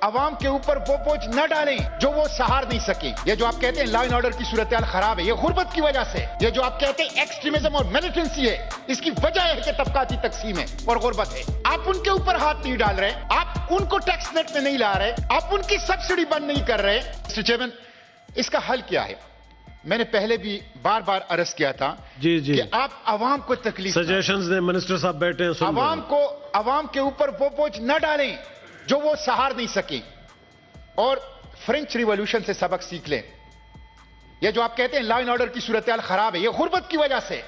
عوام کے اوپر وہ بوجھ نہ ڈالیں جو وہ سہار نہیں سکیں. یہ جو آپ کہتے ہیں لا اینڈ آرڈر کی صورتحال خراب ہے، یہ غربت کی وجہ سے. یہ جو آپ کہتے ہیں ایکسٹریمزم اور ملیٹنسی ہے، اس کی وجہ ہے کہ طبقاتی تقسیم ہے اور غربت ہے. آپ ان کے اوپر ہاتھ نہیں ڈال رہے، آپ ان کو ٹیکس نیٹ میں نہیں لا رہے، آپ ان کی سبسڈی بند نہیں کر رہے. مسٹر چیئرمین، اس کا حل کیا ہے؟ میں نے پہلے بھی بار بار عرض کیا تھا کہ آپ عوام کو تکلیف سجیشنز دیں. منسٹر صاحب بیٹھے ہیں، سن عوام کے اوپر وہ بوجھ نہ ڈالیں جو وہ سہار نہیں سکیں، اور فرینچ ریولوشن سے سبق سیکھ لیں. یہ جو آپ کہتے ہیں لا اینڈ آرڈر کی صورتحال خراب ہے، یہ غربت کی وجہ سے.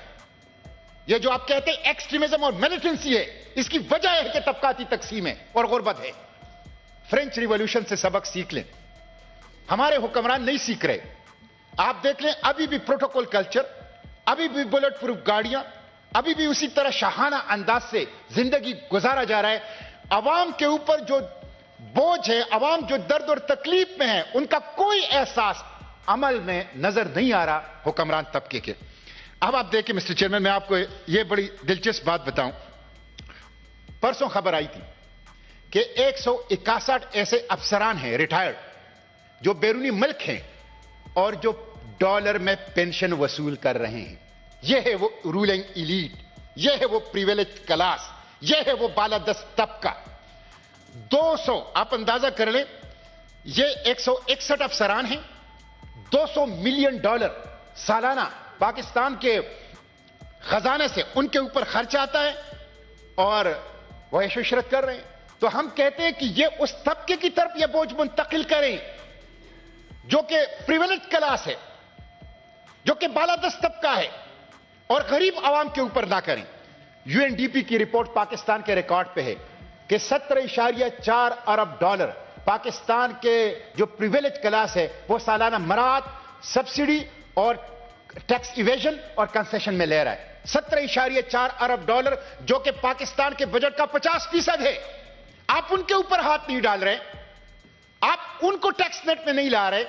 یہ جو آپ کہتے ہیں ایکسٹریمزم اور ملیٹنسی ہے، اس کی وجہ ہے کہ طبقاتی تقسیم ہے اور غربت ہے. فرینچ ریولوشن سے سبق سیکھ لیں. ہمارے حکمران نہیں سیکھ رہے. آپ دیکھ لیں، ابھی بھی پروٹوکول کلچر، ابھی بھی بلٹ پروف گاڑیاں، ابھی بھی اسی طرح شاہانہ انداز سے زندگی گزارا جا رہا ہے. عوام کے اوپر جو بوجھ ہے، عوام جو درد اور تکلیف میں ہے، ان کا کوئی احساس عمل میں نظر نہیں آ رہا حکمران طبقے کے. اب آپ دیکھیں مسٹر چیئرمین، میں آپ کو یہ بڑی دلچسپ بات بتاؤں. پرسوں خبر آئی تھی کہ 161 ایسے افسران ہیں ریٹائرڈ جو بیرونی ملک ہیں اور جو ڈالر میں پینشن وصول کر رہے ہیں. یہ ہے وہ رولنگ ایلیٹ، یہ ہے وہ پریویلیج کلاس، یہ ہے وہ بالادست طبقہ. 200، آپ اندازہ کر لیں، یہ 161 افسران ہیں. $200 ملین سالانہ پاکستان کے خزانے سے ان کے اوپر خرچ آتا ہے اور وہ عیش و عشرت کر رہے ہیں. تو ہم کہتے ہیں کہ یہ اس طبقے کی طرف یہ بوجھ منتقل کریں جو کہ پریویلیج کلاس ہے، جو کہ بالادست طبقہ ہے، اور غریب عوام کے اوپر نہ کریں. یو این ڈی پی کی رپورٹ پاکستان کے ریکارڈ پہ ہے کہ $17.4 ارب پاکستان کے جو پریویلیج کلاس ہے وہ سالانہ مراعات، سبسڈی اور ٹیکس ایویژن اور کنسیشن میں لے رہا ہے. $17.4 ارب جو کہ پاکستان کے بجٹ کا 50% ہے. آپ ان کے اوپر ہاتھ نہیں ڈال رہے، آپ ان کو ٹیکس نیٹ میں نہیں لا رہے،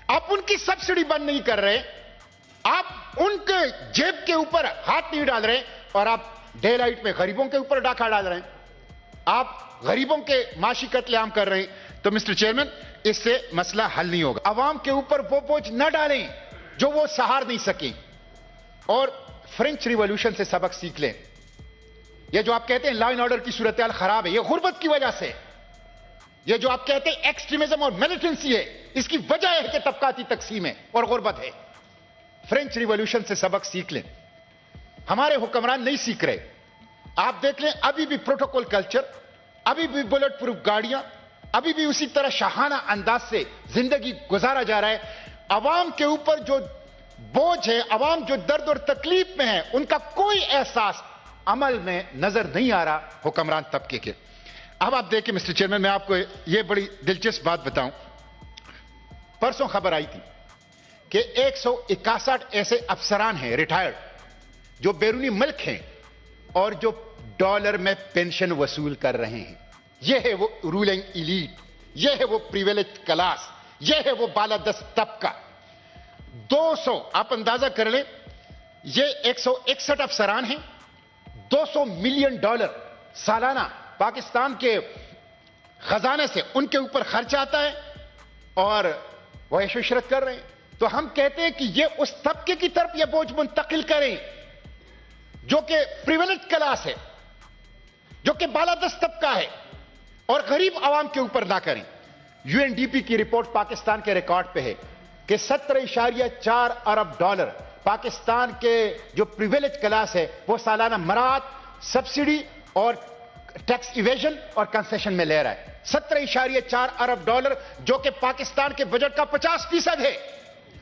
آپ ان کی سبسڈی بند نہیں کر رہے، آپ ان کے جیب کے اوپر ہاتھ نہیں ڈال رہے، اور آپ ڈے لائٹ میں غریبوں کے اوپر ڈاکہ ڈال رہے ہیں. آپ غریبوں کے معاشی قتل عام کر رہے ہیں. تو مسٹر چیئرمین، اس سے مسئلہ حل نہیں ہوگا. عوام کے اوپر وہ بوجھ نہ ڈالیں جو وہ سہار نہیں سکیں، اور فرینچ ریولوشن سے سبق سیکھ لیں. یہ جو آپ کہتے ہیں لا اینڈ آرڈر کی صورتحال خراب ہے، یہ غربت کی وجہ سے. یہ جو آپ کہتے ہیں ایکسٹریمزم اور ملیٹنسی ہے، اس کی وجہ ہے کہ طبقاتی تقسیم ہے اور غربت ہے. فرینچ ریولوشن سے سبق سیکھ لیں. ہمارے حکمران نہیں سیکھ رہے. آپ دیکھ لیں، ابھی بھی پروٹوکول کلچر، ابھی بھی بلٹ پروف گاڑیاں، ابھی بھی اسی طرح شاہانہ انداز سے زندگی گزارا جا رہا ہے. عوام کے اوپر جو بوجھ ہے، عوام جو درد اور تکلیف میں ہے، ان کا کوئی احساس عمل میں نظر نہیں آ رہا حکمران طبقے کے. اب آپ دیکھیں مسٹر چیئرمین، میں آپ کو یہ بڑی دلچسپ بات بتاؤں. پرسوں خبر آئی تھی کہ 161 ایسے افسران ہیں ریٹائرڈ جو بیرونی ملک ہیں اور جو ڈالر میں پینشن وصول کر رہے ہیں. یہ ہے وہ رولنگ ایلیٹ، یہ ہے وہ پریویلیج کلاس، یہ ہے وہ بالادست طبقہ. 200، آپ اندازہ کر لیں، یہ 161 افسران ہیں. $200 ملین سالانہ پاکستان کے خزانے سے ان کے اوپر خرچ آتا ہے اور وہ عیش و عشرت کر رہے ہیں. تو ہم کہتے ہیں کہ یہ اس طبقے کی طرف یہ بوجھ منتقل کریں جو کہ پریویلیج کلاس ہے، جو کہ بالادست طبقہ ہے، اور غریب عوام کے اوپر نہ کریں. یو این ڈی پی کی رپورٹ پاکستان کے ریکارڈ پہ ہے کہ $17.4 ارب پاکستان کے جو پریویلیج کلاس ہے وہ سالانہ مراعات، سبسڈی اور ٹیکس ایویژن اور کنسیشن میں لے رہا ہے. $17.4 ارب جو کہ پاکستان کے بجٹ کا 50% ہے.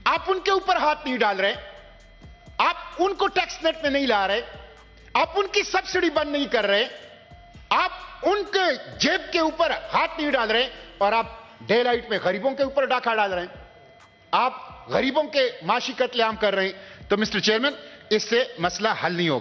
آپ ان کے اوپر ہاتھ نہیں ڈال رہے، آپ ان کو ٹیکس نیٹ میں نہیں لا رہے، آپ ان کی سبسڈی بند نہیں کر رہے، آپ ان کے جیب کے اوپر ہاتھ نہیں ڈال رہے، اور آپ ڈے لائٹ میں غریبوں کے اوپر ڈاکہ ڈال رہے ہیں. آپ غریبوں کے معاشی قتل عام کر رہے ہیں. تو مسٹر چیئرمین، اس سے مسئلہ حل نہیں ہوگا.